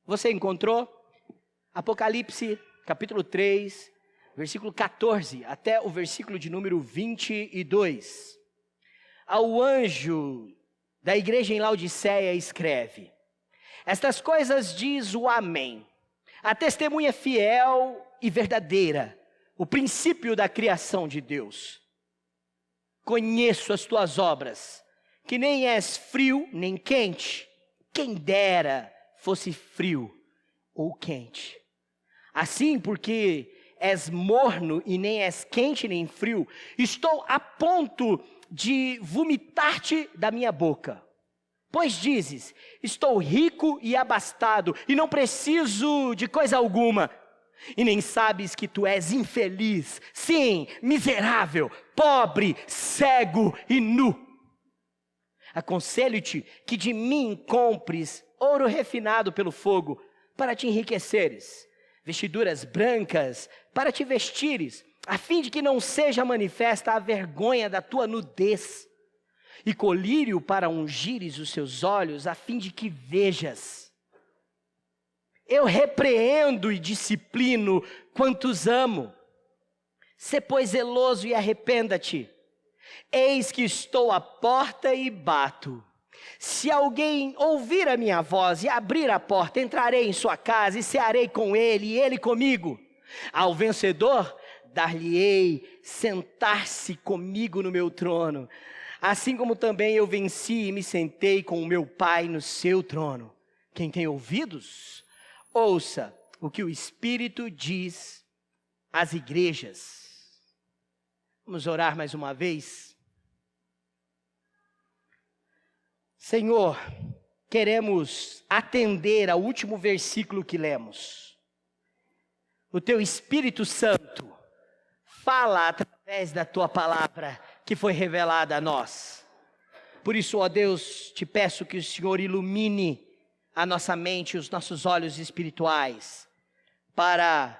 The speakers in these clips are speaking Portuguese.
Você encontrou? Apocalipse, capítulo 3, versículo 14, até o versículo de número 22. Ao anjo da igreja em Laodiceia escreve: estas coisas diz o Amém, a testemunha fiel e verdadeira, o princípio da criação de Deus. Conheço as tuas obras, que nem és frio nem quente. Quem dera fosse frio ou quente. Assim, porque és morno e nem és quente nem frio, estou a ponto de vomitar-te da minha boca. Pois dizes, estou rico e abastado, e não preciso de coisa alguma. E nem sabes que tu és infeliz, sim, miserável, pobre, cego e nu. Aconselho-te que de mim compres ouro refinado pelo fogo, para te enriqueceres, vestiduras brancas para te vestires, a fim de que não seja manifesta a vergonha da tua nudez, e colírio para ungires os seus olhos, a fim de que vejas. Eu repreendo e disciplino quantos amo. Sê, pois, zeloso e arrependa-te. Eis que estou à porta e bato. Se alguém ouvir a minha voz e abrir a porta, entrarei em sua casa e cearei com ele e ele comigo. Ao vencedor, dar-lhe-ei sentar-se comigo no meu trono, assim como também eu venci e me sentei com o meu Pai no seu trono. Quem tem ouvidos, ouça o que o Espírito diz às igrejas. Vamos orar mais uma vez. Senhor, queremos atender ao último versículo que lemos. O teu Espírito Santo fala através da tua palavra que foi revelada a nós. Por isso, ó Deus, te peço que o Senhor ilumine a nossa mente, os nossos olhos espirituais, para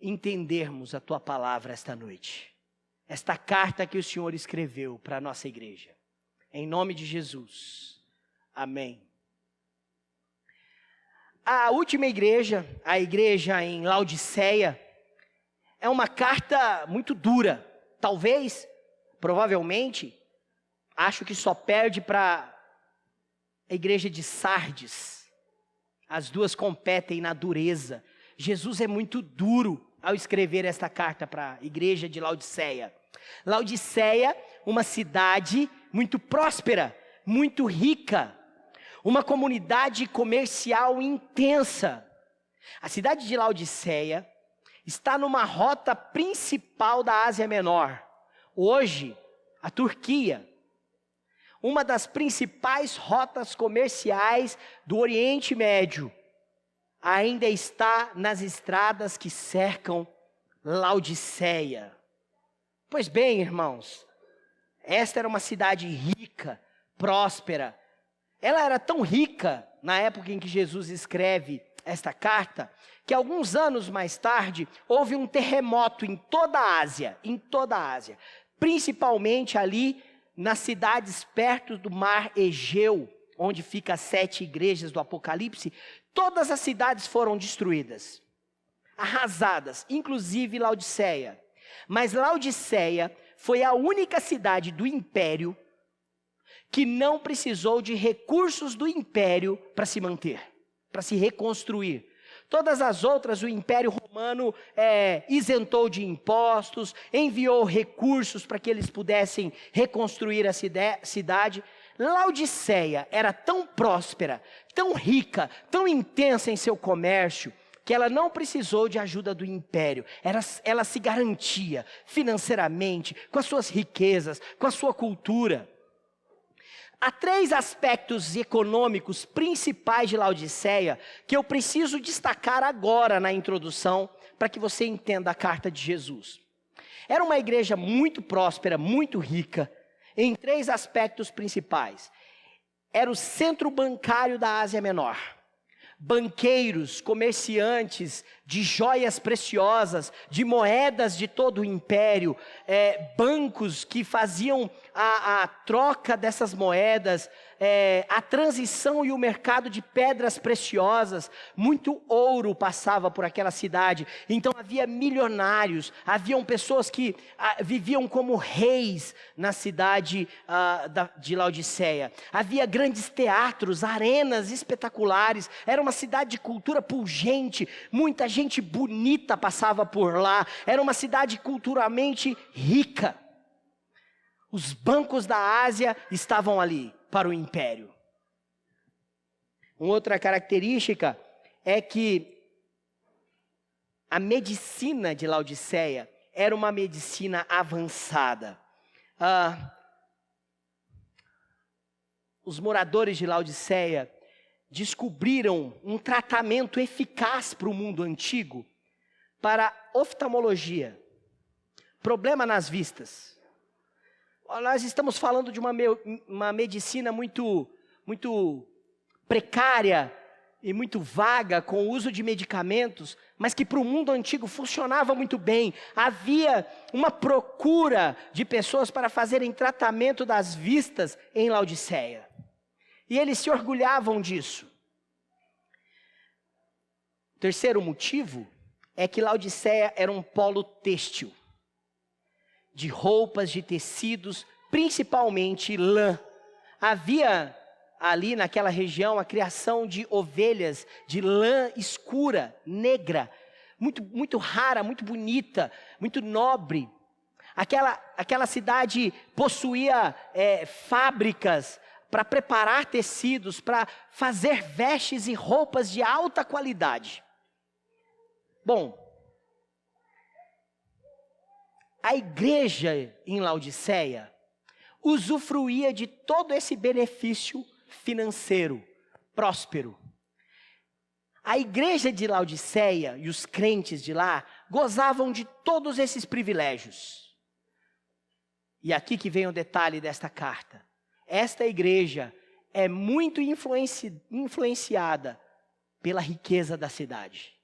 entendermos a tua palavra esta noite. Esta carta que o Senhor escreveu para a nossa igreja. Em nome de Jesus. Amém. A última igreja, a igreja em Laodiceia, é uma carta muito dura. Talvez, provavelmente, acho que só perde para a igreja de Sardes. As duas competem na dureza. Jesus é muito duro ao escrever esta carta para a igreja de Laodiceia. Laodiceia, uma cidade muito próspera, muito rica, uma comunidade comercial intensa. A cidade de Laodiceia está numa rota principal da Ásia Menor. Hoje, a Turquia, uma das principais rotas comerciais do Oriente Médio, ainda está nas estradas que cercam Laodiceia. Pois bem, irmãos, esta era uma cidade rica, próspera. Ela era tão rica na época em que Jesus escreve esta carta, que alguns anos mais tarde houve um terremoto em toda a Ásia, principalmente ali nas cidades perto do mar Egeu, onde ficam as 7 igrejas do Apocalipse. Todas as cidades foram destruídas, arrasadas, inclusive Laodiceia. Mas Laodiceia foi a única cidade do império que não precisou de recursos do império para se manter, para se reconstruir. Todas as outras, o Império Romano isentou de impostos, enviou recursos para que eles pudessem reconstruir a cidade. Laodiceia era tão próspera, tão rica, tão intensa em seu comércio, que ela não precisou de ajuda do império. Ela se garantia financeiramente, com as suas riquezas, com a sua cultura. Há 3 aspectos econômicos principais de Laodiceia que eu preciso destacar agora na introdução, para que você entenda a carta de Jesus. Era uma igreja muito próspera, muito rica, em 3 aspectos principais. Era o centro bancário da Ásia Menor. Banqueiros, comerciantes de joias preciosas, de moedas de todo o império, bancos que faziam a troca dessas moedas, a transição e o mercado de pedras preciosas. Muito ouro passava por aquela cidade. Então havia milionários, haviam pessoas que viviam como reis na cidade de Laodiceia. Havia grandes teatros, arenas espetaculares. Era uma cidade de cultura pungente, muita gente bonita passava por lá. Era uma cidade culturalmente rica. Os bancos da Ásia estavam ali para o império. Uma outra característica é que a medicina de Laodiceia era uma medicina avançada. Os moradores de Laodiceia descobriram um tratamento eficaz para o mundo antigo, para oftalmologia, problema nas vistas. Nós estamos falando de uma medicina muito precária e muito vaga, com o uso de medicamentos, mas que para o mundo antigo funcionava muito bem. Havia uma procura de pessoas para fazerem tratamento das vistas em Laodiceia. E eles se orgulhavam disso. O terceiro motivo é que Laodiceia era um polo têxtil, de roupas, de tecidos, principalmente lã. Havia ali naquela região a criação de ovelhas de lã escura, negra, muito rara, muito bonita, muito nobre. Aquela cidade possuía fábricas para preparar tecidos, para fazer vestes e roupas de alta qualidade. Bom, a igreja em Laodiceia usufruía de todo esse benefício financeiro, próspero. A igreja de Laodiceia e os crentes de lá gozavam de todos esses privilégios. E aqui que vem o detalhe desta carta. Esta igreja é muito influenciada pela riqueza da cidade.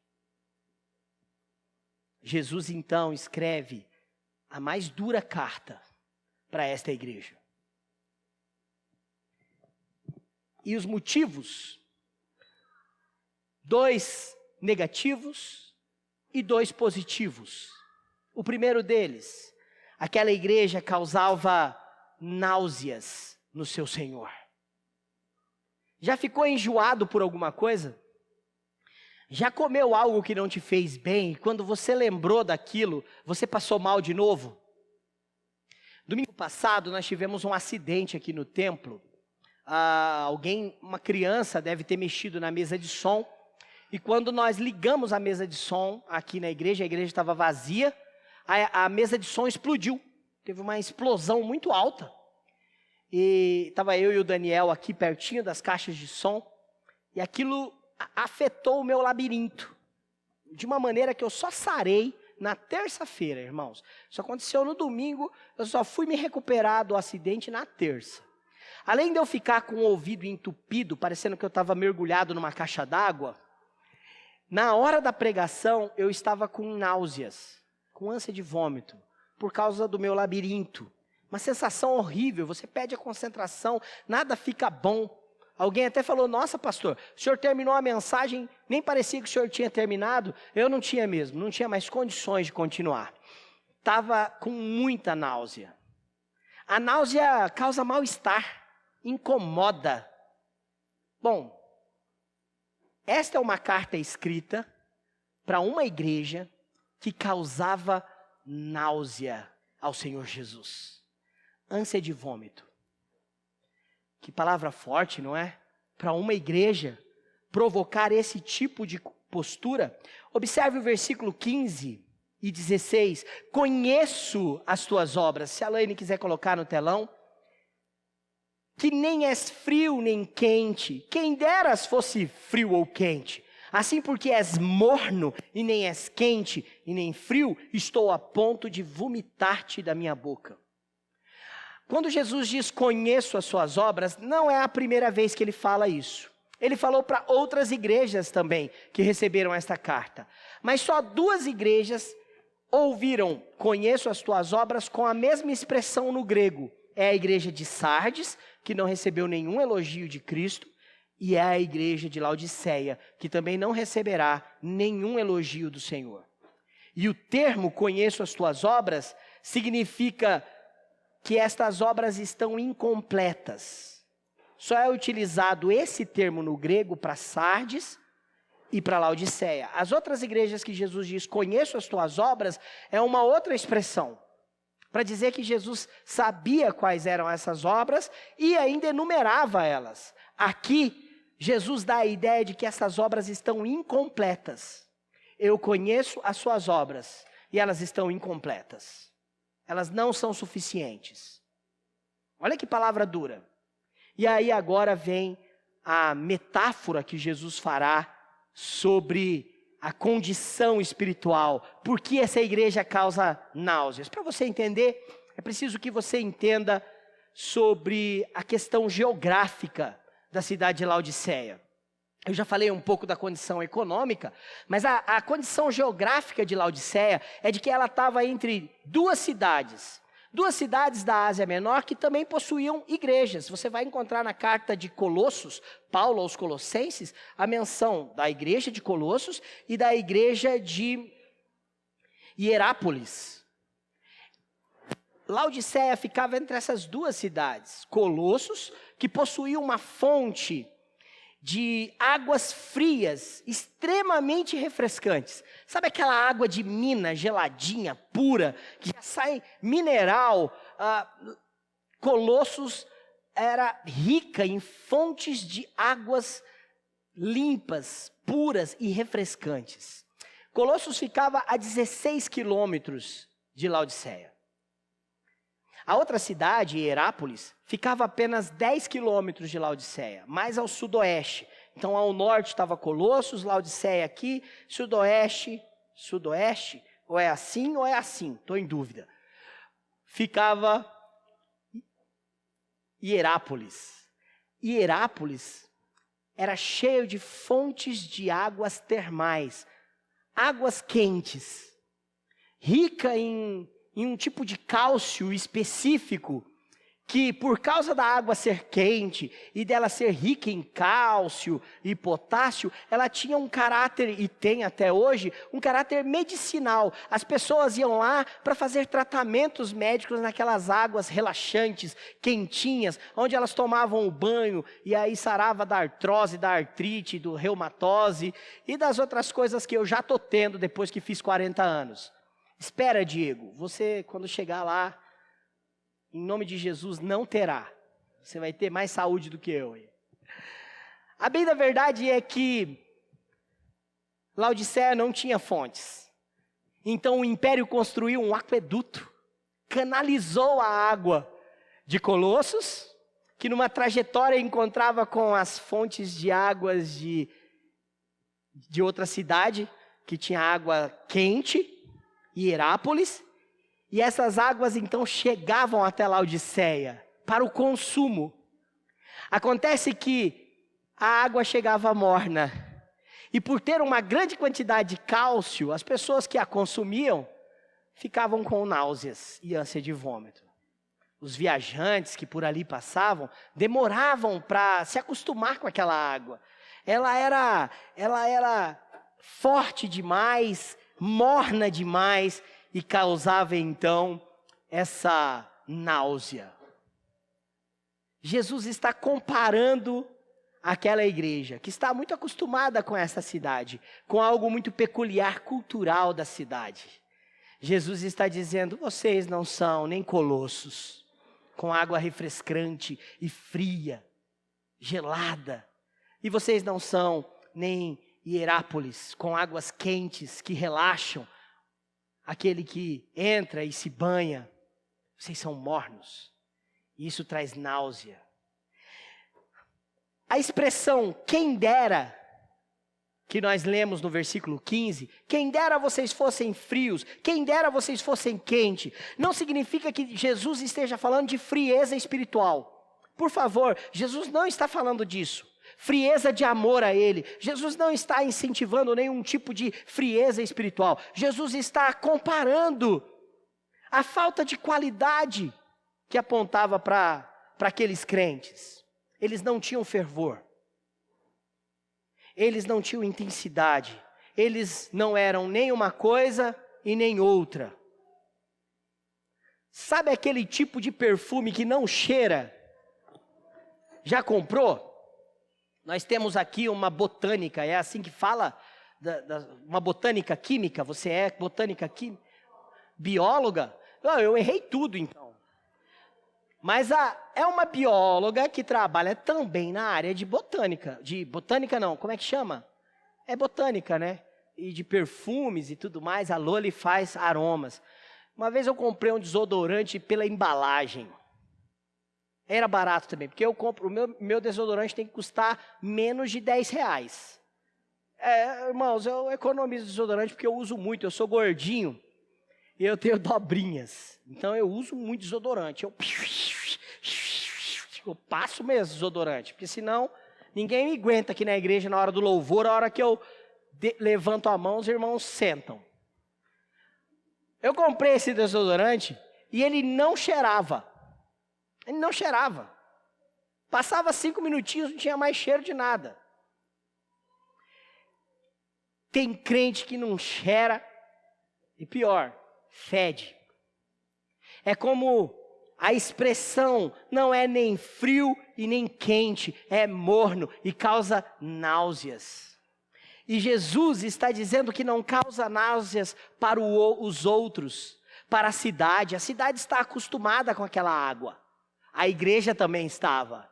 Jesus então escreve a mais dura carta para esta igreja. E os motivos? 2 negativos e 2 positivos. O primeiro deles, aquela igreja causava náuseas no seu Senhor. Já ficou enjoado por alguma coisa? Já comeu algo que não te fez bem e quando você lembrou daquilo, você passou mal de novo? Domingo passado nós tivemos um acidente aqui no templo. Uma criança deve ter mexido na mesa de som. E quando nós ligamos a mesa de som aqui na igreja, a igreja estava vazia, a mesa de som explodiu. Teve uma explosão muito alta. E estava eu e o Daniel aqui pertinho das caixas de som. E aquilo afetou o meu labirinto. De uma maneira que eu só sarei na terça-feira, irmãos. Isso aconteceu no domingo, eu só fui me recuperar do acidente na terça. Além de eu ficar com o ouvido entupido, parecendo que eu estava mergulhado numa caixa d'água, na hora da pregação eu estava com náuseas, com ânsia de vômito, por causa do meu labirinto. Uma sensação horrível, você perde a concentração, nada fica bom. Alguém até falou, nossa pastor, o senhor terminou a mensagem, nem parecia que o senhor tinha terminado. Eu não tinha mesmo, não tinha mais condições de continuar. Estava com muita náusea. A náusea causa mal-estar, incomoda. Bom, esta é uma carta escrita para uma igreja que causava náusea ao Senhor Jesus. Ânsia de vômito. Que palavra forte, não é? Para uma igreja provocar esse tipo de postura. Observe o versículo 15 e 16. Conheço as tuas obras. Se a Laine quiser colocar no telão. Que nem és frio nem quente. Quem deras fosse frio ou quente. Assim porque és morno e nem és quente e nem frio, estou a ponto de vomitar-te da minha boca. Quando Jesus diz, conheço as suas obras, não é a primeira vez que ele fala isso. Ele falou para outras igrejas também que receberam esta carta. Mas só 2 igrejas ouviram, conheço as tuas obras, com a mesma expressão no grego. É a igreja de Sardes, que não recebeu nenhum elogio de Cristo, e é a igreja de Laodiceia, que também não receberá nenhum elogio do Senhor. E o termo conheço as tuas obras significa que estas obras estão incompletas. Só é utilizado esse termo no grego para Sardes e para Laodiceia. As outras igrejas que Jesus diz, conheço as tuas obras, é uma outra expressão, para dizer que Jesus sabia quais eram essas obras e ainda enumerava elas. Aqui, Jesus dá a ideia de que essas obras estão incompletas. Eu conheço as suas obras e elas estão incompletas. Elas não são suficientes. Olha que palavra dura. E aí agora vem a metáfora que Jesus fará sobre a condição espiritual. Por que essa igreja causa náuseas? Para você entender, é preciso que você entenda sobre a questão geográfica da cidade de Laodiceia. Eu já falei um pouco da condição econômica, mas a condição geográfica de Laodiceia é de que ela estava entre 2 cidades. 2 cidades da Ásia Menor que também possuíam igrejas. Você vai encontrar na carta de Colossos, Paulo aos Colossenses, a menção da igreja de Colossos e da igreja de Hierápolis. Laodiceia ficava entre essas 2 cidades. Colossos, que possuía uma fonte de águas frias, extremamente refrescantes. Sabe aquela água de mina, geladinha, pura, que já sai mineral? Colossos era rica em fontes de águas limpas, puras e refrescantes. Colossos ficava a 16 quilômetros de Laodiceia. A outra cidade, Hierápolis, ficava a apenas 10 quilômetros de Laodiceia, mais ao sudoeste. Então, ao norte estava Colossos, Laodiceia aqui, sudoeste, ou é assim, estou em dúvida. Ficava Hierápolis. Hierápolis era cheio de fontes de águas termais, águas quentes, rica em um tipo de cálcio específico, que por causa da água ser quente e dela ser rica em cálcio e potássio, ela tinha um caráter, e tem até hoje, um caráter medicinal. As pessoas iam lá para fazer tratamentos médicos naquelas águas relaxantes, quentinhas, onde elas tomavam o banho e aí sarava da artrose, da artrite, do reumatose e das outras coisas que eu já estou tendo depois que fiz 40 anos. Espera, Diego, você quando chegar lá, em nome de Jesus, não terá. Você vai ter mais saúde do que eu. A bem da verdade é que Laodiceia não tinha fontes. Então o império construiu um aqueduto, canalizou a água de Colossos, que numa trajetória encontrava com as fontes de águas de outra cidade, que tinha água quente, Hierápolis, e essas águas então chegavam até Laodiceia para o consumo. Acontece que a água chegava morna, e por ter uma grande quantidade de cálcio, as pessoas que a consumiam ficavam com náuseas e ânsia de vômito. Os viajantes que por ali passavam demoravam para se acostumar com aquela água. Ela era forte demais, morna demais, e causava então essa náusea. Jesus está comparando aquela igreja, que está muito acostumada com essa cidade, com algo muito peculiar cultural da cidade. Jesus está dizendo, vocês não são nem Colossos, com água refrescante e fria, gelada. E vocês não são nem Hierápolis, com águas quentes que relaxam. Aquele que entra e se banha, vocês são mornos. E isso traz náusea. A expressão, quem dera, que nós lemos no versículo 15, quem dera vocês fossem frios, quem dera vocês fossem quentes, não significa que Jesus esteja falando de frieza espiritual. Por favor, Jesus não está falando disso. frieza de amor a Ele. Jesus não está incentivando nenhum tipo de frieza espiritual. Jesus está comparando a falta de qualidade que apontava para aqueles crentes. Eles não tinham fervor. Eles não tinham intensidade. Eles não eram nem uma coisa e nem outra. Sabe aquele tipo de perfume que não cheira? Já comprou? Nós temos aqui uma botânica, é assim que fala? Uma botânica química, você é botânica química? Bióloga? Não, eu errei tudo então. Mas é uma bióloga que trabalha também na área de botânica. De botânica não, como é que chama? É botânica, né? E de perfumes e tudo mais, a Loli faz aromas. Uma vez eu comprei um desodorante pela embalagem. Era barato também, porque eu compro, o meu desodorante tem que custar menos de R$10. Irmãos, eu economizo desodorante porque eu uso muito, eu sou gordinho e eu tenho dobrinhas. Então eu uso muito desodorante. Eu passo mesmo desodorante, porque senão ninguém me aguenta aqui na igreja na hora do louvor, a hora que eu levanto a mão, os irmãos sentam. Eu comprei esse desodorante e ele não cheirava. Ele não cheirava. Passava 5 minutinhos, não tinha mais cheiro de nada. Tem crente que não cheira e pior, fede. É como a expressão não é nem frio e nem quente, é morno e causa náuseas. E Jesus está dizendo que não causa náuseas para os outros, para a cidade. A cidade está acostumada com aquela água. A igreja também estava.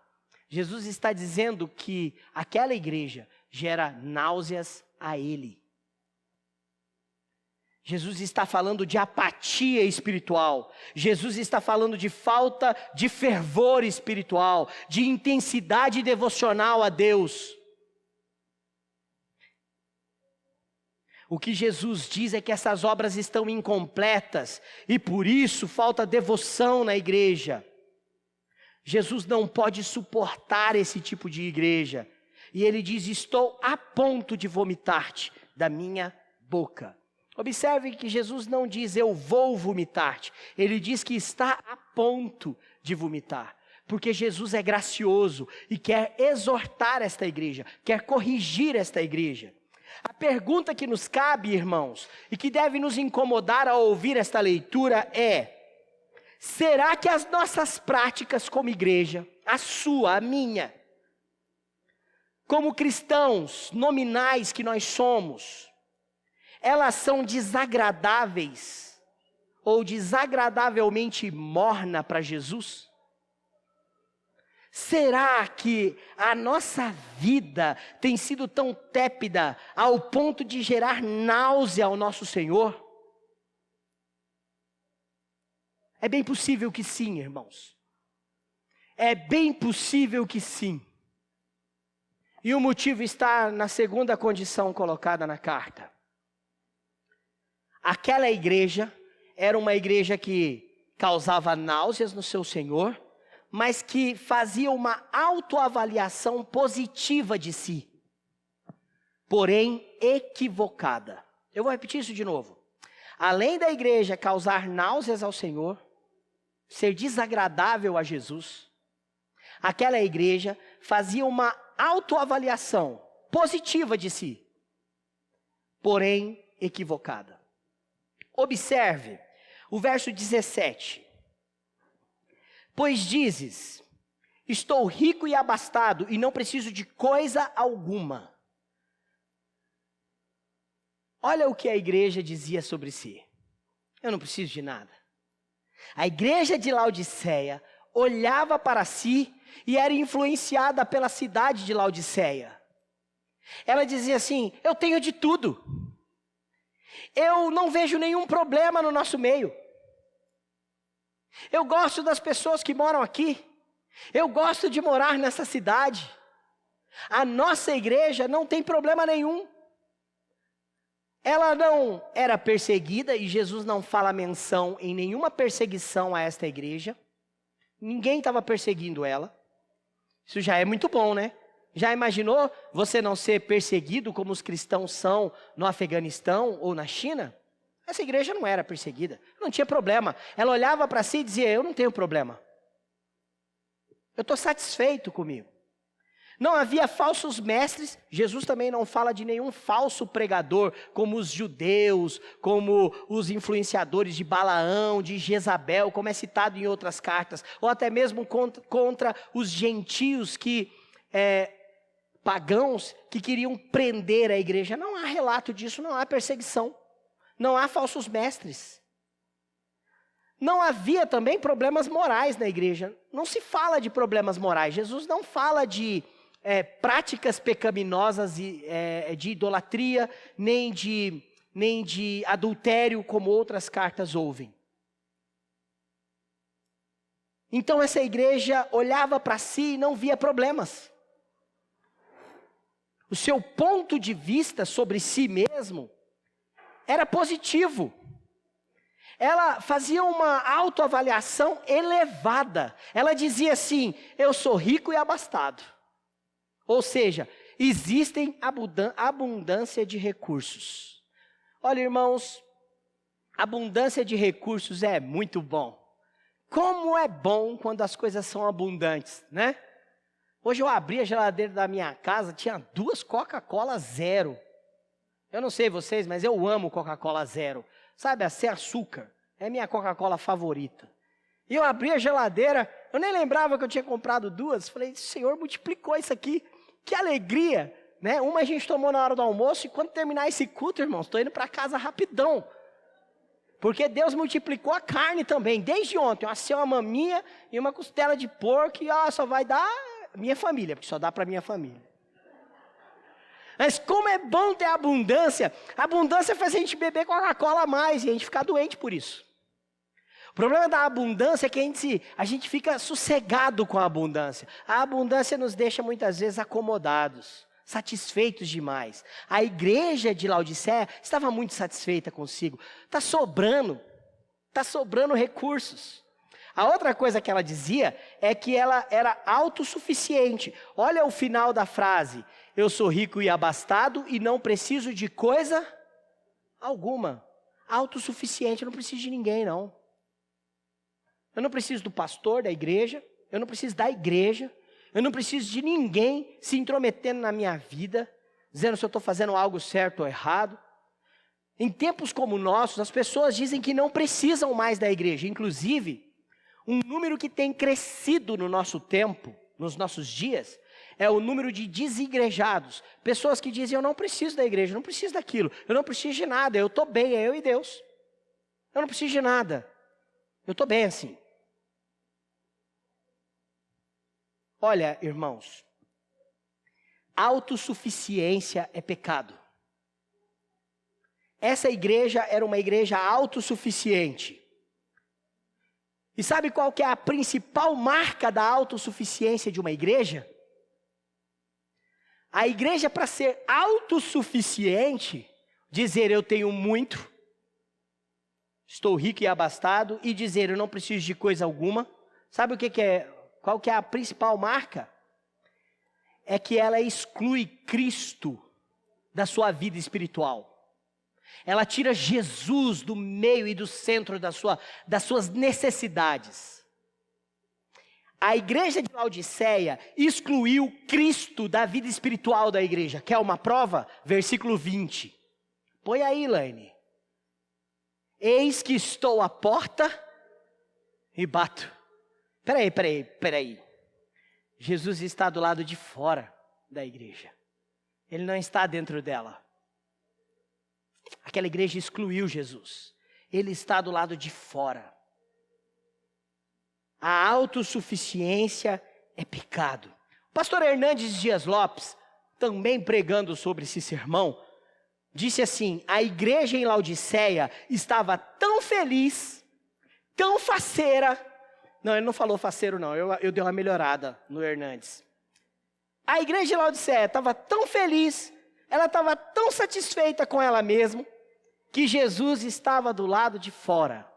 Jesus está dizendo que aquela igreja gera náuseas a ele. Jesus está falando de apatia espiritual. Jesus está falando de falta de fervor espiritual, de intensidade devocional a Deus. O que Jesus diz é que essas obras estão incompletas e por isso falta devoção na igreja. Jesus não pode suportar esse tipo de igreja. E ele diz, estou a ponto de vomitar-te da minha boca. Observe que Jesus não diz, eu vou vomitar-te. Ele diz que está a ponto de vomitar. Porque Jesus é gracioso e quer exortar esta igreja, quer corrigir esta igreja. A pergunta que nos cabe, irmãos, e que deve nos incomodar ao ouvir esta leitura é: será que as nossas práticas como igreja, a sua, a minha, como cristãos nominais que nós somos, elas são desagradáveis ou desagradavelmente morna para Jesus? Será que a nossa vida tem sido tão tépida ao ponto de gerar náusea ao nosso Senhor? É bem possível que sim, irmãos. É bem possível que sim. E o motivo está na segunda condição colocada na carta. Aquela igreja era uma igreja que causava náuseas no seu Senhor, mas que fazia uma autoavaliação positiva de si, porém equivocada. Eu vou repetir isso de novo. Além da igreja causar náuseas ao Senhor, ser desagradável a Jesus, aquela igreja fazia uma autoavaliação positiva de si, porém equivocada. Observe o verso 17. Pois dizes, estou rico e abastado e não preciso de coisa alguma. Olha o que a igreja dizia sobre si. Eu não preciso de nada. A igreja de Laodiceia olhava para si e era influenciada pela cidade de Laodiceia. Ela dizia assim, eu tenho de tudo. Eu não vejo nenhum problema no nosso meio. Eu gosto das pessoas que moram aqui. Eu gosto de morar nessa cidade. A nossa igreja não tem problema nenhum. Ela não era perseguida e Jesus não fala menção em nenhuma perseguição a esta igreja. Ninguém estava perseguindo ela. Isso já é muito bom, né? Já imaginou você não ser perseguido como os cristãos são no Afeganistão ou na China? Essa igreja não era perseguida, não tinha problema. Ela olhava para si e dizia, eu não tenho problema. Eu estou satisfeito comigo. Não havia falsos mestres, Jesus também não fala de nenhum falso pregador, como os judeus, como os influenciadores de Balaão, de Jezabel, como é citado em outras cartas, ou até mesmo contra os gentios pagãos que queriam prender a igreja. Não há relato disso, não há perseguição, não há falsos mestres. Não havia também problemas morais na igreja, não se fala de problemas morais, Jesus não fala de práticas pecaminosas de idolatria, nem de adultério, como outras cartas ouvem. Então essa igreja olhava para si e não via problemas. O seu ponto de vista sobre si mesmo era positivo. Ela fazia uma autoavaliação elevada. Ela dizia assim, eu sou rico e abastado. Ou seja, existem abundância de recursos. Olha, irmãos, abundância de recursos é muito bom. Como é bom quando as coisas são abundantes, né? Hoje eu abri a geladeira da minha casa, tinha 2 Coca-Cola zero. Eu não sei vocês, mas eu amo Coca-Cola zero. Sabe, a sem açúcar. É minha Coca-Cola favorita. E eu abri a geladeira, eu nem lembrava que eu tinha comprado 2. Falei, Senhor multiplicou isso aqui. Que alegria, né? Uma a gente tomou na hora do almoço e quando terminar esse culto, irmãos, estou indo para casa rapidão. Porque Deus multiplicou a carne também, desde ontem. Eu assei uma maminha e uma costela de porco e só vai dar minha família, porque só dá para minha família. Mas como é bom ter abundância. A abundância faz a gente beber Coca-Cola a mais e a gente ficar doente por isso. O problema da abundância é que a gente fica sossegado com a abundância. A abundância nos deixa muitas vezes acomodados, satisfeitos demais. A igreja de Laodiceia estava muito satisfeita consigo. Está sobrando recursos. A outra coisa que ela dizia é que ela era autossuficiente. Olha o final da frase. Eu sou rico e abastado e não preciso de coisa alguma. Autossuficiente, eu não preciso de ninguém, não. Eu não preciso do pastor da igreja, eu não preciso da igreja, eu não preciso de ninguém se intrometendo na minha vida, dizendo se eu estou fazendo algo certo ou errado. Em tempos como o nosso, as pessoas dizem que não precisam mais da igreja. Inclusive, um número que tem crescido no nosso tempo, nos nossos dias, é o número de desigrejados. Pessoas que dizem, eu não preciso da igreja, eu não preciso daquilo, eu não preciso de nada, eu estou bem, é eu e Deus. Eu não preciso de nada, eu estou bem assim. Olha, irmãos, autossuficiência é pecado. Essa igreja era uma igreja autossuficiente. E sabe qual que é a principal marca da autossuficiência de uma igreja? A igreja, para ser autossuficiente, dizer eu tenho muito, estou rico e abastado, e dizer eu não preciso de coisa alguma. Sabe o que é? Qual que é a principal marca? É que ela exclui Cristo da sua vida espiritual. Ela tira Jesus do meio e do centro das suas necessidades. A igreja de Laodiceia excluiu Cristo da vida espiritual da igreja. Quer uma prova? Versículo 20. Põe aí, Laine. Eis que estou à porta e bato. Peraí. Jesus está do lado de fora da igreja. Ele não está dentro dela. Aquela igreja excluiu Jesus. Ele está do lado de fora. A autossuficiência é pecado. O pastor Hernandes Dias Lopes, também pregando sobre esse sermão, disse assim: a igreja em Laodiceia estava tão feliz, tão faceira. Não, ele não falou faceiro não, eu dei uma melhorada no Hernandes. A igreja de Laodiceia estava tão feliz, ela estava tão satisfeita com ela mesma, que Jesus estava do lado de fora.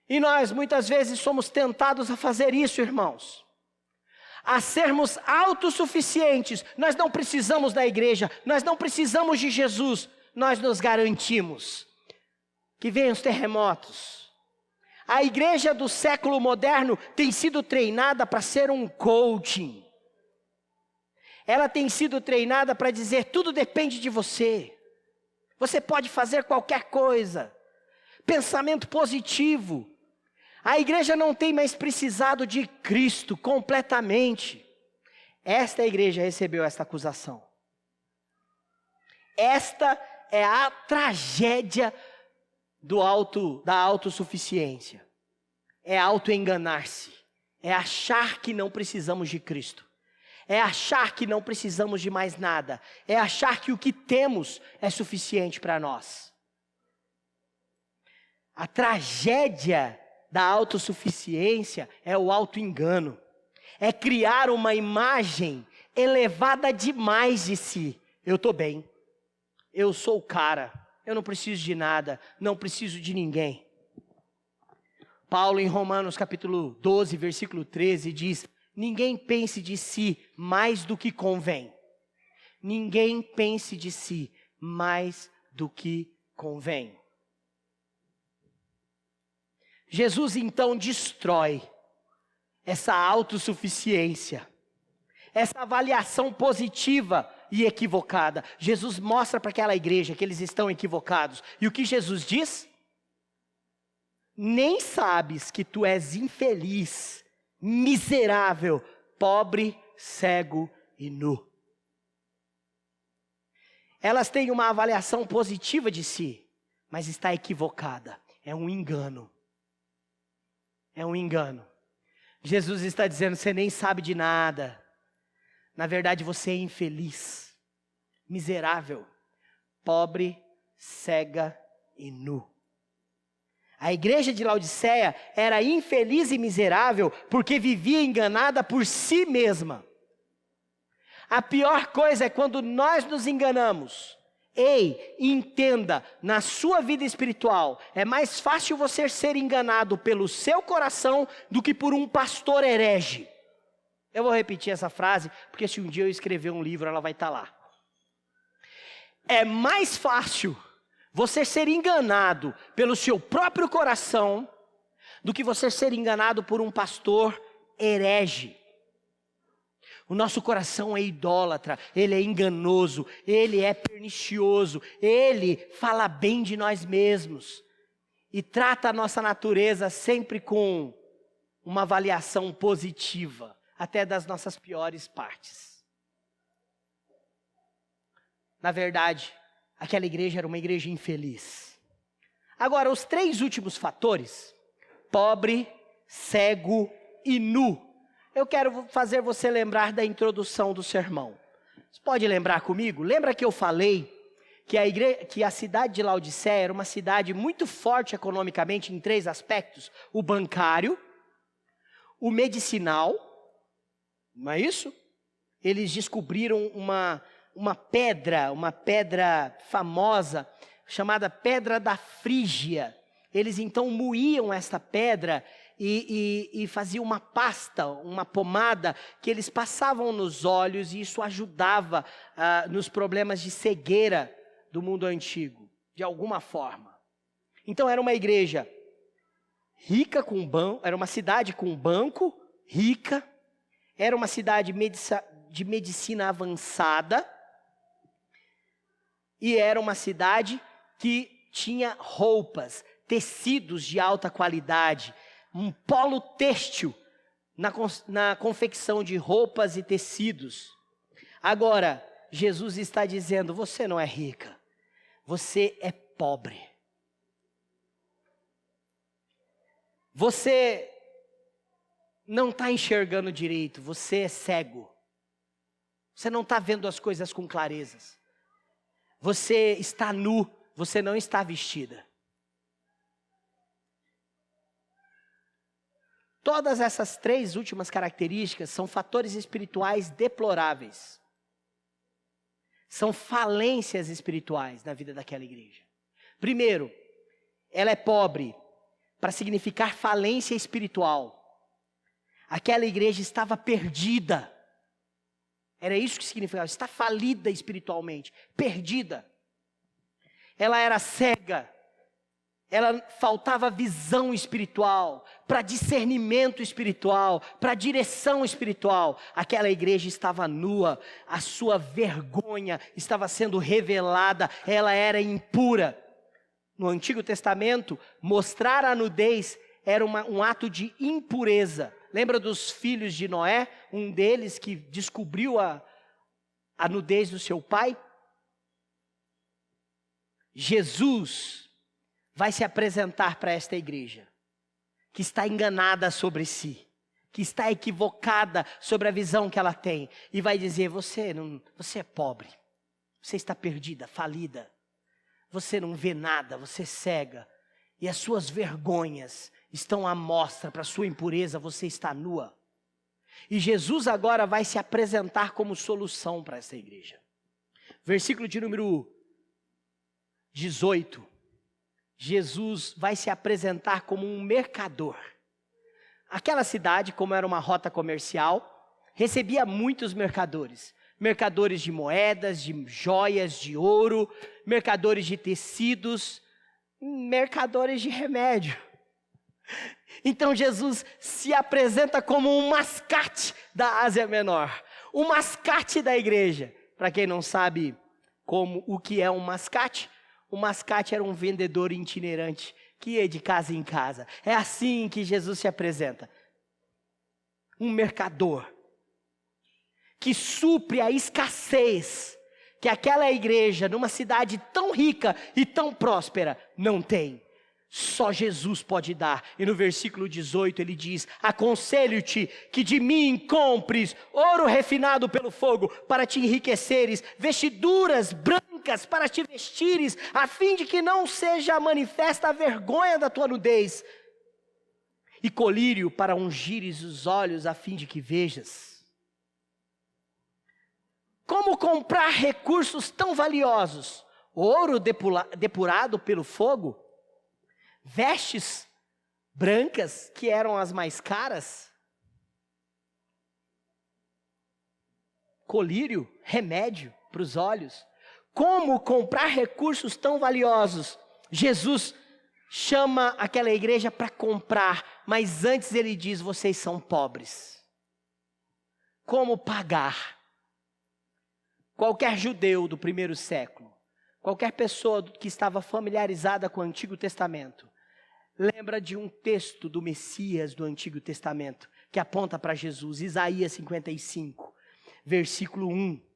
E nós muitas vezes somos tentados a fazer isso, irmãos. a sermos autossuficientes. Nós não precisamos da igreja, nós não precisamos de Jesus. Nós nos garantimos que venham os terremotos. A igreja do século moderno tem sido treinada para ser um coaching. Ela tem sido treinada para dizer: tudo depende de você. Você pode fazer qualquer coisa. Pensamento positivo. A igreja não tem mais precisado de Cristo completamente. Esta igreja recebeu esta acusação. Esta é a tragédia da autossuficiência. É autoenganar-se. É achar que não precisamos de Cristo. É achar que não precisamos de mais nada. É achar que o que temos é suficiente para nós. A tragédia da autossuficiência é o autoengano. É criar uma imagem elevada demais de si. Eu estou bem. Eu sou o cara. Eu não preciso de nada. Não preciso de ninguém. Paulo, em Romanos capítulo 12, versículo 13, diz: ninguém pense de si mais do que convém. Ninguém pense de si mais do que convém. Jesus então destrói essa autossuficiência, essa avaliação positiva e equivocada. Jesus mostra para aquela igreja que eles estão equivocados. E o que Jesus diz? Nem sabes que tu és infeliz, miserável, pobre, cego e nu. Elas têm uma avaliação positiva de si, mas está equivocada. É um engano. É um engano. Jesus está dizendo: você nem sabe de nada. Na verdade, você é infeliz, miserável, pobre, cega e nu. A igreja de Laodiceia era infeliz e miserável porque vivia enganada por si mesma. A pior coisa é quando nós nos enganamos. Ei, entenda, na sua vida espiritual, é mais fácil você ser enganado pelo seu coração do que por um pastor herege. Eu vou repetir essa frase, porque se um dia eu escrever um livro, ela vai estar lá. É mais fácil você ser enganado pelo seu próprio coração do que você ser enganado por um pastor herege. O nosso coração é idólatra, ele é enganoso, ele é pernicioso, ele fala bem de nós mesmos e trata a nossa natureza sempre com uma avaliação positiva, até das nossas piores partes. Na verdade, aquela igreja era uma igreja infeliz. Agora, os 3 últimos fatores, pobre, cego e nu, eu quero fazer você lembrar da introdução do sermão. Você pode lembrar comigo? Lembra que eu falei que a cidade de Laodiceia era uma cidade muito forte economicamente em 3 aspectos? O bancário, o medicinal, não é isso? Eles descobriram uma pedra famosa, chamada Pedra da Frígia. Eles então moíam esta pedra e faziam uma pasta, uma pomada, que eles passavam nos olhos, e isso ajudava nos problemas de cegueira do mundo antigo, de alguma forma. Então era uma igreja rica, era uma cidade com banco, rica, era uma cidade de medicina avançada, e era uma cidade que tinha roupas, tecidos de alta qualidade, um polo têxtil na confecção de roupas e tecidos. Agora, Jesus está dizendo: você não é rica, você é pobre. Você não está enxergando direito, você é cego. Você não está vendo as coisas com clarezas. Você está nu, você não está vestida. Todas essas 3 últimas características são fatores espirituais deploráveis. São falências espirituais na vida daquela igreja. Primeiro, ela é pobre, para significar falência espiritual. Aquela igreja estava perdida. Era isso que significava, está falida espiritualmente, perdida. Ela era cega, ela faltava visão espiritual, para discernimento espiritual, para direção espiritual. Aquela igreja estava nua, a sua vergonha estava sendo revelada, ela era impura. No Antigo Testamento, mostrar a nudez era um ato de impureza. Lembra dos filhos de Noé? Um deles que descobriu a nudez do seu pai? Jesus vai se apresentar para esta igreja, que está enganada sobre si, que está equivocada sobre a visão que ela tem, e vai dizer: você é pobre, você está perdida, falida, você não vê nada, você é cega, e as suas vergonhas estão à mostra para a sua impureza, você está nua. E Jesus agora vai se apresentar como solução para essa igreja. Versículo de número 18. Jesus vai se apresentar como um mercador. Aquela cidade, como era uma rota comercial, recebia muitos mercadores. Mercadores de moedas, de joias, de ouro, mercadores de tecidos, mercadores de remédio. Então Jesus se apresenta como um mascate da Ásia Menor, o mascate da igreja. Para quem não sabe o que é um mascate, o mascate era um vendedor itinerante que ia de casa em casa. É assim que Jesus se apresenta. Um mercador que supre a escassez que aquela igreja, numa cidade tão rica e tão próspera, não tem. Só Jesus pode dar. E no versículo 18 ele diz: aconselho-te que de mim compres ouro refinado pelo fogo para te enriqueceres, vestiduras brancas para te vestires, a fim de que não seja manifesta a vergonha da tua nudez, e colírio para ungires os olhos, a fim de que vejas. Como comprar recursos tão valiosos? Ouro depurado pelo fogo? Vestes brancas, que eram as mais caras? Colírio, remédio para os olhos. Como comprar recursos tão valiosos? Jesus chama aquela igreja para comprar, mas antes ele diz: vocês são pobres. Como pagar? Qualquer judeu do primeiro século, qualquer pessoa que estava familiarizada com o Antigo Testamento, lembra de um texto do Messias do Antigo Testamento, que aponta para Jesus, Isaías 55, versículo 1,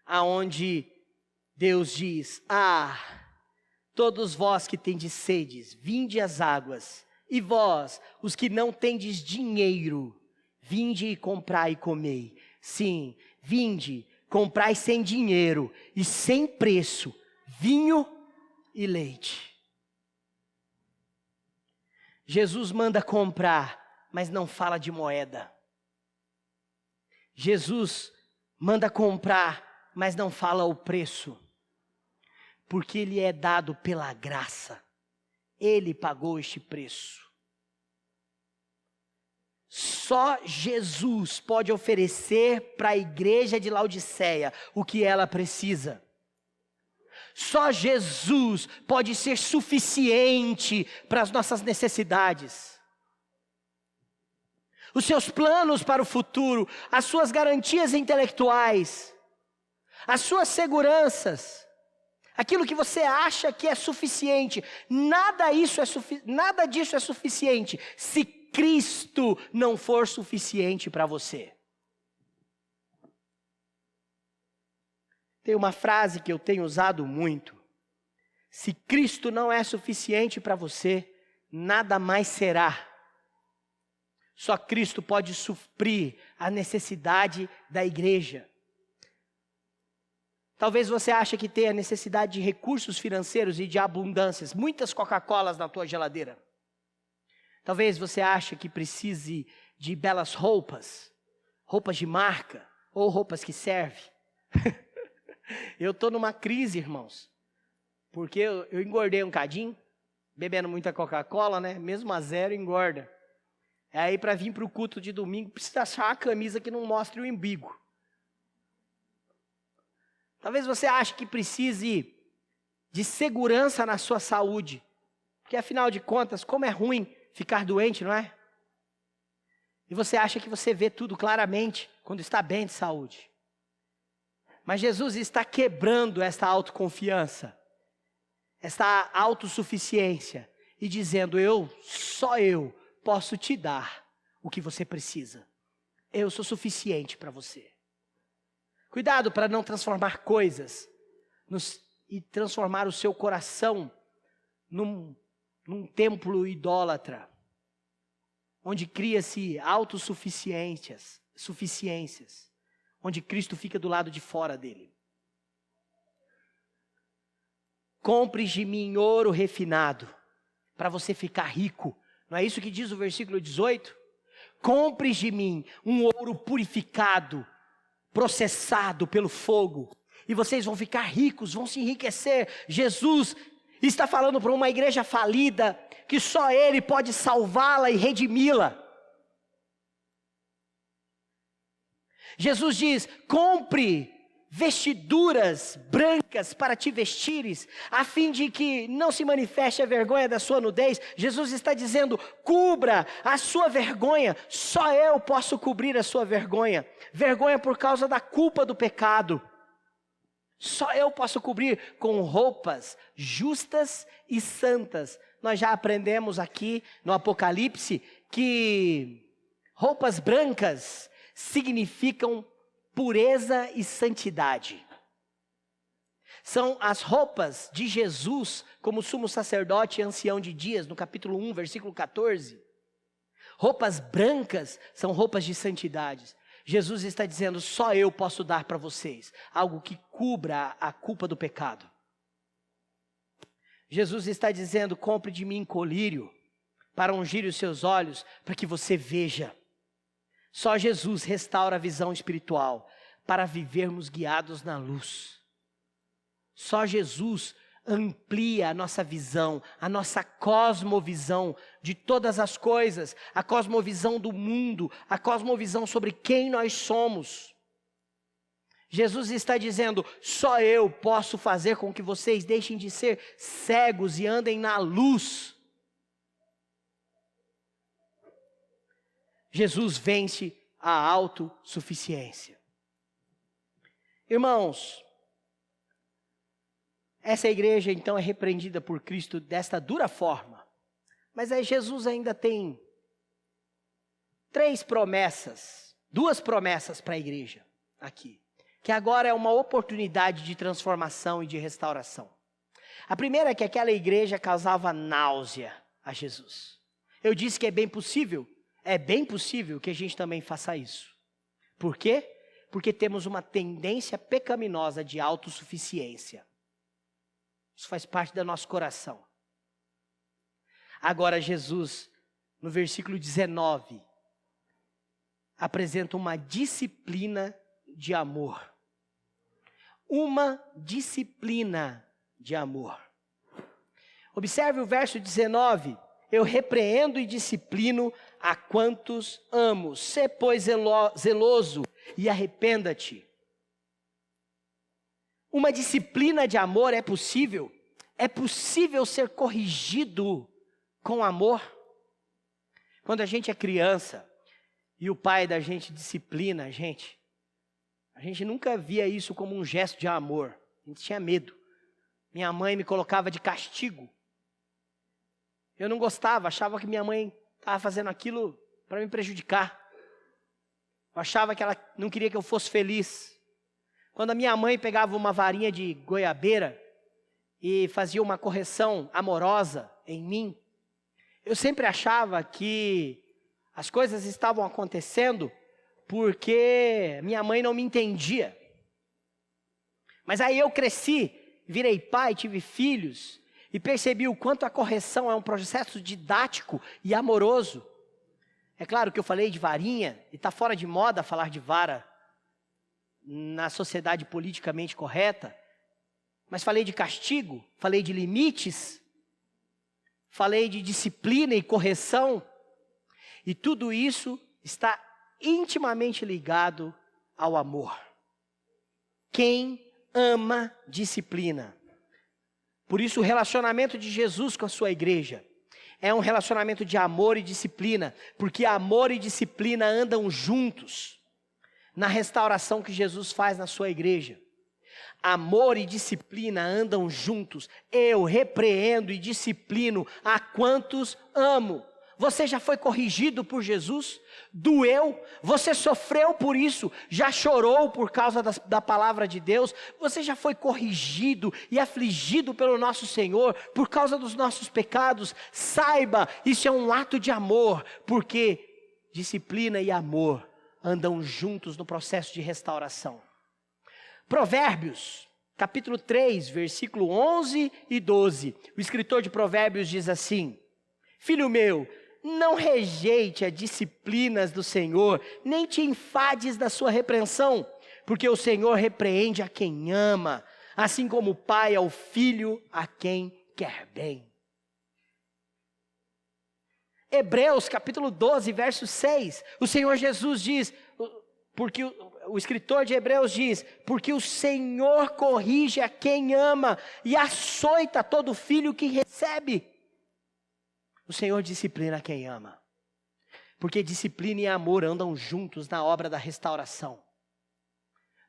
aonde Deus diz: todos vós que tendes sedes, vinde às águas, e vós, os que não tendes dinheiro, vinde e comprai e comei. Sim, vinde, comprai sem dinheiro e sem preço, vinho e leite. Jesus manda comprar, mas não fala de moeda. Jesus manda comprar, mas não fala o preço. Porque ele é dado pela graça. Ele pagou este preço. Só Jesus pode oferecer para a igreja de Laodiceia o que ela precisa. Só Jesus pode ser suficiente para as nossas necessidades. Os seus planos para o futuro, as suas garantias intelectuais, as suas seguranças, aquilo que você acha que é suficiente, nada disso é suficiente se Cristo não for suficiente para você. Tem uma frase que eu tenho usado muito: se Cristo não é suficiente para você, nada mais será. Só Cristo pode suprir a necessidade da igreja. Talvez você ache que tenha necessidade de recursos financeiros e de abundâncias, muitas Coca-Colas na tua geladeira. Talvez você ache que precise de belas roupas, roupas de marca, ou roupas que servem. Eu estou numa crise, irmãos, porque eu engordei um cadinho, bebendo muita Coca-Cola, né? Mesmo a zero engorda. Aí para vir para o culto de domingo, precisa achar uma camisa que não mostre o umbigo. Talvez você ache que precise de segurança na sua saúde. Porque afinal de contas, como é ruim ficar doente, não é? E você acha que você vê tudo claramente quando está bem de saúde. Mas Jesus está quebrando esta autoconfiança, esta autossuficiência e dizendo: só eu posso te dar o que você precisa. Eu sou suficiente para você. Cuidado para não transformar coisas e transformar o seu coração num templo idólatra, onde cria-se autossuficiências, onde Cristo fica do lado de fora dele. Compre de mim ouro refinado, para você ficar rico. Não é isso que diz o versículo 18? Compre de mim um ouro purificado, processado pelo fogo, e vocês vão ficar ricos, vão se enriquecer. Jesus está falando para uma igreja falida, que só Ele pode salvá-la e redimi-la. Jesus diz: compre vestiduras brancas para te vestires, a fim de que não se manifeste a vergonha da sua nudez. Jesus está dizendo: cubra a sua vergonha, só eu posso cobrir a sua vergonha. Vergonha por causa da culpa do pecado. Só eu posso cobrir com roupas justas e santas. Nós já aprendemos aqui no Apocalipse que roupas brancas significam pureza e santidade. São as roupas de Jesus como sumo sacerdote e ancião de dias, no capítulo 1, versículo 14. Roupas brancas são roupas de santidade. Jesus está dizendo: só eu posso dar para vocês algo que cubra a culpa do pecado. Jesus está dizendo: compre de mim colírio para ungir os seus olhos, para que você veja. Só Jesus restaura a visão espiritual para vivermos guiados na luz. Só Jesus amplia a nossa visão, a nossa cosmovisão de todas as coisas, a cosmovisão do mundo, a cosmovisão sobre quem nós somos. Jesus está dizendo: só eu posso fazer com que vocês deixem de ser cegos e andem na luz. Jesus vence a autossuficiência. Irmãos, essa igreja então é repreendida por Cristo desta dura forma. Mas aí Jesus ainda tem duas promessas para a igreja aqui, que agora é uma oportunidade de transformação e de restauração. A primeira é que aquela igreja causava náusea a Jesus. Eu disse que é bem possível que a gente também faça isso. Por quê? Porque temos uma tendência pecaminosa de autossuficiência. Isso faz parte do nosso coração. Agora Jesus, no versículo 19, apresenta uma disciplina de amor. Uma disciplina de amor. Observe o verso 19. Eu repreendo e disciplino a quantos amo. Sê, pois, zeloso e arrependa-te. Uma disciplina de amor é possível? É possível ser corrigido com amor? Quando a gente é criança e o pai da gente disciplina a gente nunca via isso como um gesto de amor. A gente tinha medo. Minha mãe me colocava de castigo. Eu não gostava, achava que minha mãe estava fazendo aquilo para me prejudicar. Eu achava que ela não queria que eu fosse feliz. Quando a minha mãe pegava uma varinha de goiabeira e fazia uma correção amorosa em mim, eu sempre achava que as coisas estavam acontecendo porque minha mãe não me entendia. Mas aí eu cresci, virei pai, tive filhos e percebi o quanto a correção é um processo didático e amoroso. É claro que eu falei de varinha, e está fora de moda falar de vara na sociedade politicamente correta, mas falei de castigo, falei de limites, falei de disciplina e correção. E tudo isso está intimamente ligado ao amor. Quem ama disciplina. Por isso o relacionamento de Jesus com a sua igreja é um relacionamento de amor e disciplina, porque amor e disciplina andam juntos na restauração que Jesus faz na sua igreja. Amor e disciplina andam juntos. Eu repreendo e disciplino a quantos amo. Você já foi corrigido por Jesus? Doeu? Você sofreu por isso? Já chorou por causa da palavra de Deus? Você já foi corrigido e afligido pelo nosso Senhor por causa dos nossos pecados? Saiba, isso é um ato de amor, porque disciplina e amor andam juntos no processo de restauração. Provérbios, capítulo 3, versículo 11 e 12. O escritor de Provérbios diz assim: Filho meu, não rejeite as disciplinas do Senhor, nem te enfades da sua repreensão, porque o Senhor repreende a quem ama, assim como o pai ao filho a quem quer bem. Hebreus capítulo 12, verso 6, o Senhor Jesus diz, porque o escritor de Hebreus diz, porque o Senhor corrige a quem ama e açoita todo filho que recebe. O Senhor disciplina quem ama, porque disciplina e amor andam juntos na obra da restauração.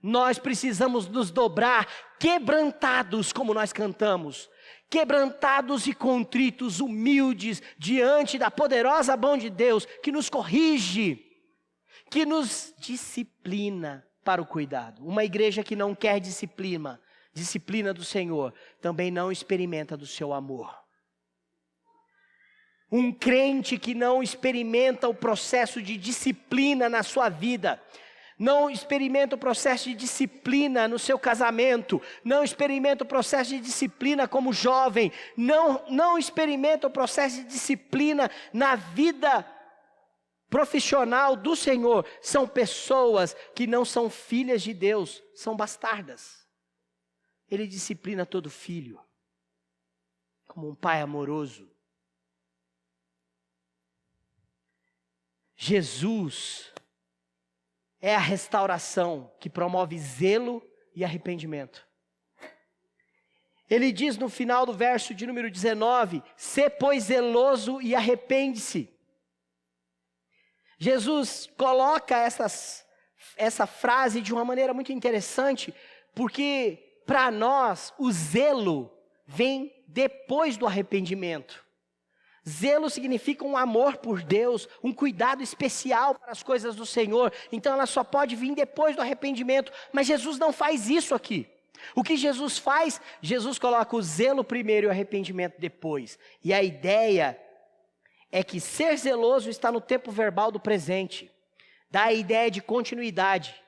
Nós precisamos nos dobrar, quebrantados, como nós cantamos, quebrantados e contritos, humildes, diante da poderosa mão de Deus, que nos corrige, que nos disciplina para o cuidado. Uma igreja que não quer disciplina do Senhor, também não experimenta do seu amor. Um crente que não experimenta o processo de disciplina na sua vida, não experimenta o processo de disciplina no seu casamento, não experimenta o processo de disciplina como jovem, não experimenta o processo de disciplina na vida profissional do Senhor, são pessoas que não são filhas de Deus, são bastardas. Ele disciplina todo filho, como um pai amoroso. Jesus é a restauração que promove zelo e arrependimento. Ele diz no final do verso de número 19, sê pois zeloso e arrepende-se. Jesus coloca essa frase de uma maneira muito interessante, porque para nós o zelo vem depois do arrependimento. Zelo significa um amor por Deus, um cuidado especial para as coisas do Senhor. Então ela só pode vir depois do arrependimento. Mas Jesus não faz isso aqui. O que Jesus faz? Jesus coloca o zelo primeiro e o arrependimento depois. E a ideia é que ser zeloso está no tempo verbal do presente. Dá a ideia de continuidade.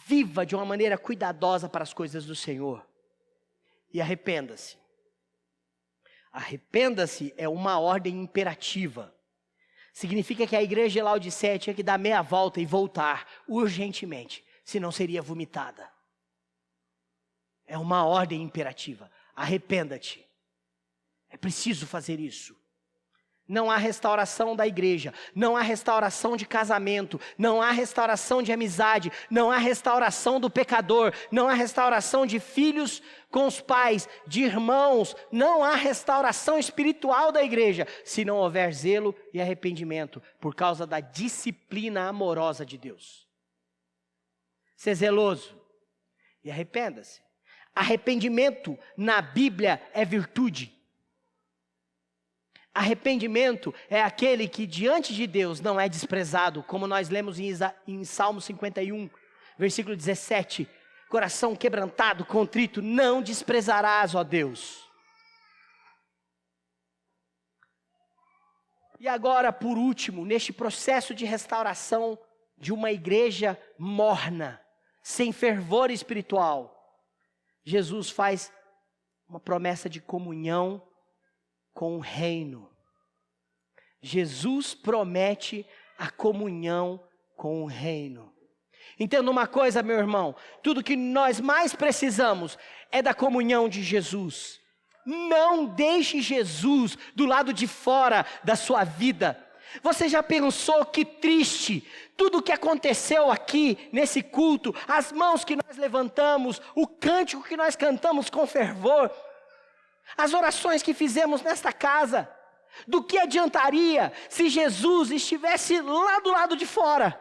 Viva de uma maneira cuidadosa para as coisas do Senhor. E arrependa-se. Arrependa-se é uma ordem imperativa. Significa que a igreja de Laodiceia tinha que dar meia volta e voltar urgentemente, senão seria vomitada. É uma ordem imperativa. Arrependa-te. É preciso fazer isso. Não há restauração da igreja, não há restauração de casamento, não há restauração de amizade, não há restauração do pecador, não há restauração de filhos com os pais, de irmãos, não há restauração espiritual da igreja, se não houver zelo e arrependimento, por causa da disciplina amorosa de Deus. Ser zeloso e arrependa-se. Arrependimento na Bíblia é virtude. Arrependimento é aquele que diante de Deus não é desprezado, como nós lemos em Salmo 51, versículo 17. Coração quebrantado, contrito, não desprezarás, ó Deus. E agora, por último, neste processo de restauração de uma igreja morna, sem fervor espiritual, Jesus faz uma promessa de comunhão com o reino. Jesus promete a comunhão com o reino. Entenda uma coisa, meu irmão, tudo que nós mais precisamos é da comunhão de Jesus. Não deixe Jesus do lado de fora da sua vida. Você já pensou que triste tudo o que aconteceu aqui nesse culto, as mãos que nós levantamos, o cântico que nós cantamos com fervor, as orações que fizemos nesta casa? Do que adiantaria se Jesus estivesse lá do lado de fora?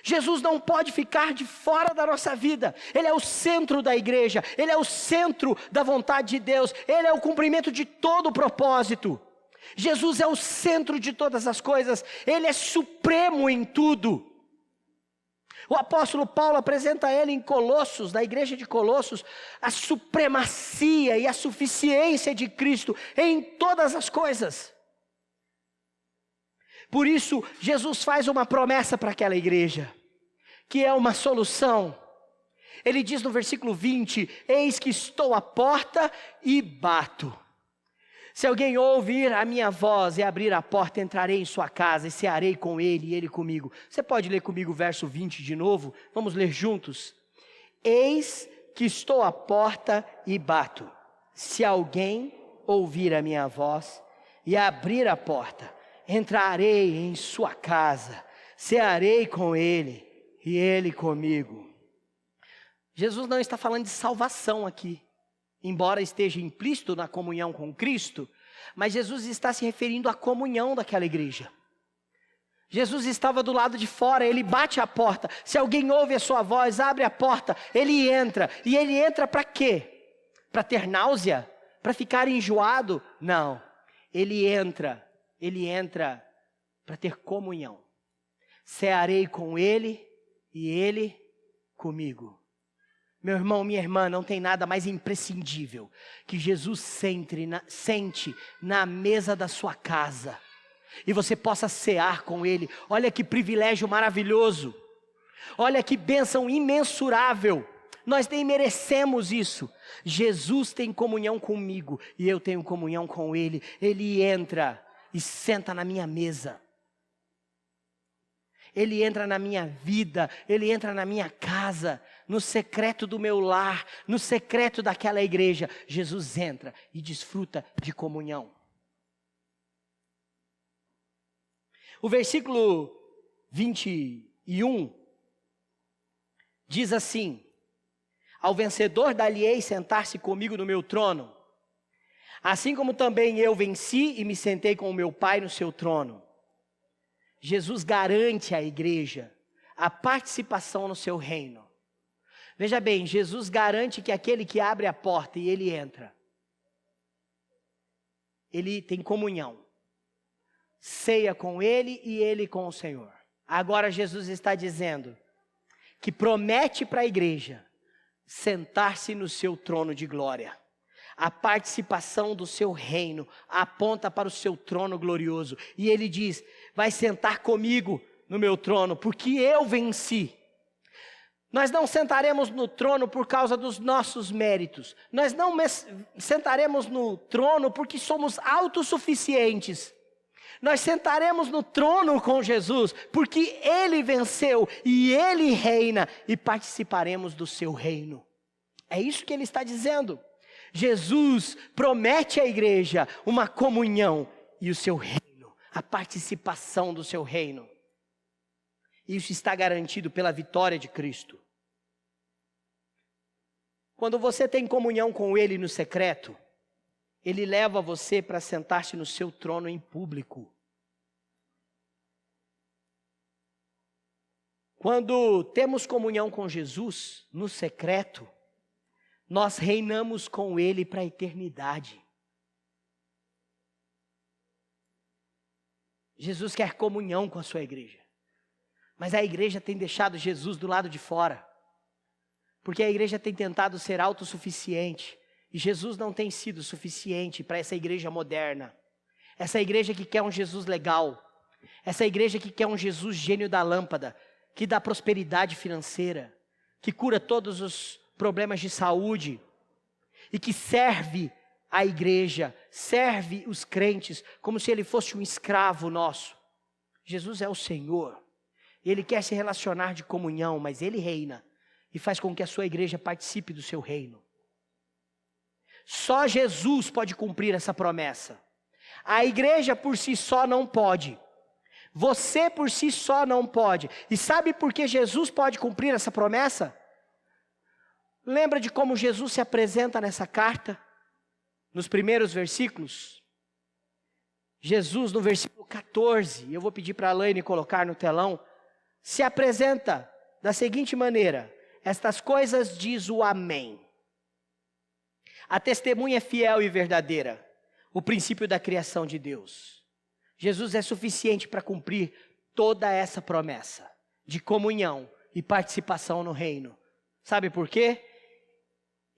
Jesus não pode ficar de fora da nossa vida. Ele é o centro da igreja, Ele é o centro da vontade de Deus, Ele é o cumprimento de todo o propósito. Jesus é o centro de todas as coisas, Ele é supremo em tudo. O apóstolo Paulo apresenta a ele em Colossos, na igreja de Colossos, a supremacia e a suficiência de Cristo em todas as coisas. Por isso, Jesus faz uma promessa para aquela igreja, que é uma solução. Ele diz no versículo 20, eis que estou à porta e bato. Se alguém ouvir a minha voz e abrir a porta, entrarei em sua casa e cearei com ele e ele comigo. Você pode ler comigo o verso 20 de novo? Vamos ler juntos. Eis que estou à porta e bato. Se alguém ouvir a minha voz e abrir a porta, entrarei em sua casa, cearei com ele e ele comigo. Jesus não está falando de salvação aqui, embora esteja implícito na comunhão com Cristo, mas Jesus está se referindo à comunhão daquela igreja. Jesus estava do lado de fora, ele bate a porta, se alguém ouve a sua voz, abre a porta, ele entra, e ele entra para quê? Para ter náusea? Para ficar enjoado? Não, ele entra para ter comunhão. Cearei com ele e ele comigo. Meu irmão, minha irmã, não tem nada mais imprescindível que Jesus sente na mesa da sua casa e você possa cear com ele. Olha que privilégio maravilhoso, olha que bênção imensurável. Nós nem merecemos isso. Jesus tem comunhão comigo e eu tenho comunhão com ele. Ele entra e senta na minha mesa. Ele entra na minha vida, Ele entra na minha casa, no secreto do meu lar, no secreto daquela igreja. Jesus entra e desfruta de comunhão. O versículo 21 diz assim: ao vencedor dar-lhe-ei sentar-se comigo no meu trono, assim como também eu venci e me sentei com o meu Pai no seu trono. Jesus garante à igreja a participação no seu reino. Veja bem, Jesus garante que aquele que abre a porta e ele entra, ele tem comunhão, ceia com ele e ele com o Senhor. Agora Jesus está dizendo que promete para a igreja sentar-se no seu trono de glória. A participação do seu reino aponta para o seu trono glorioso. E ele diz, vai sentar comigo no meu trono, porque eu venci. Nós não sentaremos no trono por causa dos nossos méritos. Nós não sentaremos no trono porque somos autossuficientes. Nós sentaremos no trono com Jesus, porque Ele venceu e Ele reina, e participaremos do seu reino. É isso que Ele está dizendo. Jesus promete à igreja uma comunhão e o seu reino, a participação do seu reino. Isso está garantido pela vitória de Cristo. Quando você tem comunhão com Ele no secreto, Ele leva você para sentar-se no seu trono em público. Quando temos comunhão com Jesus no secreto, nós reinamos com Ele para a eternidade. Jesus quer comunhão com a sua igreja, mas a igreja tem deixado Jesus do lado de fora, porque a igreja tem tentado ser autossuficiente, e Jesus não tem sido suficiente para essa igreja moderna, essa igreja que quer um Jesus legal, essa igreja que quer um Jesus gênio da lâmpada, que dá prosperidade financeira, que cura todos os problemas de saúde, e que serve a igreja, serve os crentes, como se Ele fosse um escravo nosso. Jesus é o Senhor, Ele quer se relacionar de comunhão, mas Ele reina, e faz com que a sua igreja participe do seu reino. Só Jesus pode cumprir essa promessa. A igreja por si só não pode. Você por si só não pode. E sabe por que Jesus pode cumprir essa promessa? Lembra de como Jesus se apresenta nessa carta? Nos primeiros versículos? Jesus, no versículo 14, eu vou pedir para a Laine colocar no telão, se apresenta da seguinte maneira: estas coisas diz o Amém. A testemunha é fiel e verdadeira, o princípio da criação de Deus. Jesus é suficiente para cumprir toda essa promessa de comunhão e participação no reino. Sabe por quê?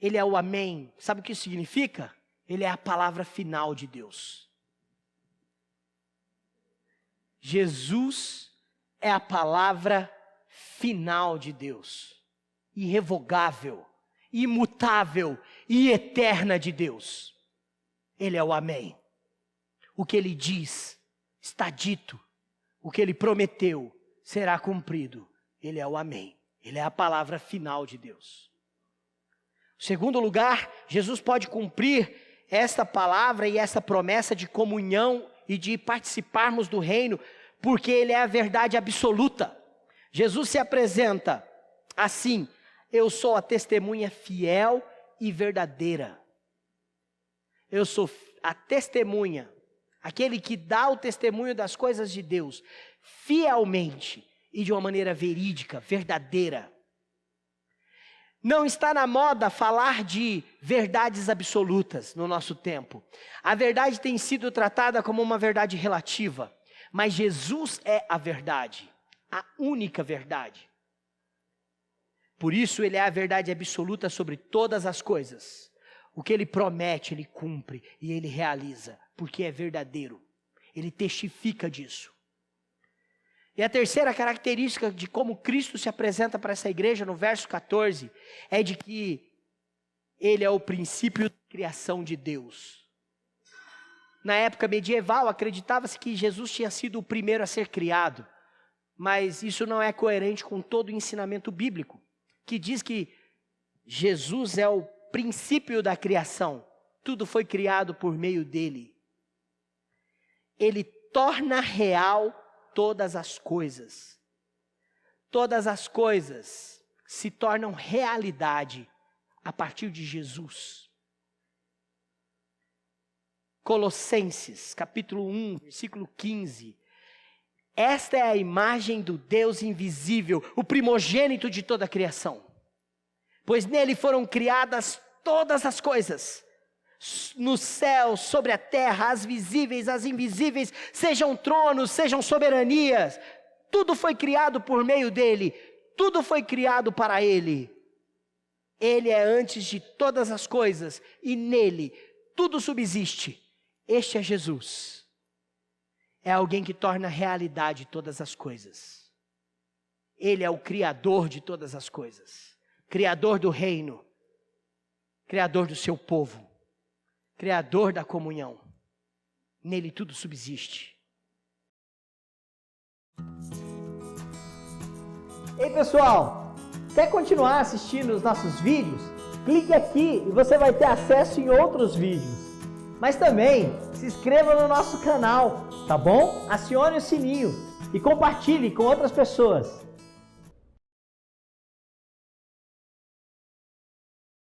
Ele é o Amém. Sabe o que isso significa? Ele é a palavra final de Deus. Jesus é a palavra final de Deus, irrevogável, imutável e eterna de Deus. Ele é o Amém. O que ele diz está dito, o que ele prometeu será cumprido. Ele é o Amém. Ele é a palavra final de Deus. Em segundo lugar, Jesus pode cumprir esta palavra e essa promessa de comunhão e de participarmos do reino, porque ele é a verdade absoluta. Jesus se apresenta assim: eu sou a testemunha fiel e verdadeira. Eu sou a testemunha, aquele que dá o testemunho das coisas de Deus, fielmente e de uma maneira verídica, verdadeira. Não está na moda falar de verdades absolutas no nosso tempo. A verdade tem sido tratada como uma verdade relativa, mas Jesus é a verdade, a única verdade. Por isso ele é a verdade absoluta sobre todas as coisas. O que ele promete, ele cumpre e ele realiza, porque é verdadeiro. Ele testifica disso. E a terceira característica de como Cristo se apresenta para essa igreja, no verso 14, é de que ele é o princípio da criação de Deus. Na época medieval, acreditava-se que Jesus tinha sido o primeiro a ser criado, mas isso não é coerente com todo o ensinamento bíblico, que diz que Jesus é o princípio da criação. Tudo foi criado por meio dele. Ele torna real todas as coisas. Todas as coisas se tornam realidade a partir de Jesus. Colossenses, capítulo 1, versículo 15. Esta é a imagem do Deus invisível, o primogênito de toda a criação. Pois nele foram criadas todas as coisas, no céu, sobre a terra, as visíveis, as invisíveis, sejam tronos, sejam soberanias, tudo foi criado por meio dele, tudo foi criado para ele. Ele é antes de todas as coisas e nele tudo subsiste. Este é Jesus. É alguém que torna realidade todas as coisas. Ele é o Criador de todas as coisas, Criador do reino, Criador do seu povo, Criador da comunhão. Nele tudo subsiste. Ei pessoal, quer continuar assistindo os nossos vídeos? Clique aqui e você vai ter acesso em outros vídeos. Mas também se inscreva no nosso canal, tá bom? Acione o sininho e compartilhe com outras pessoas.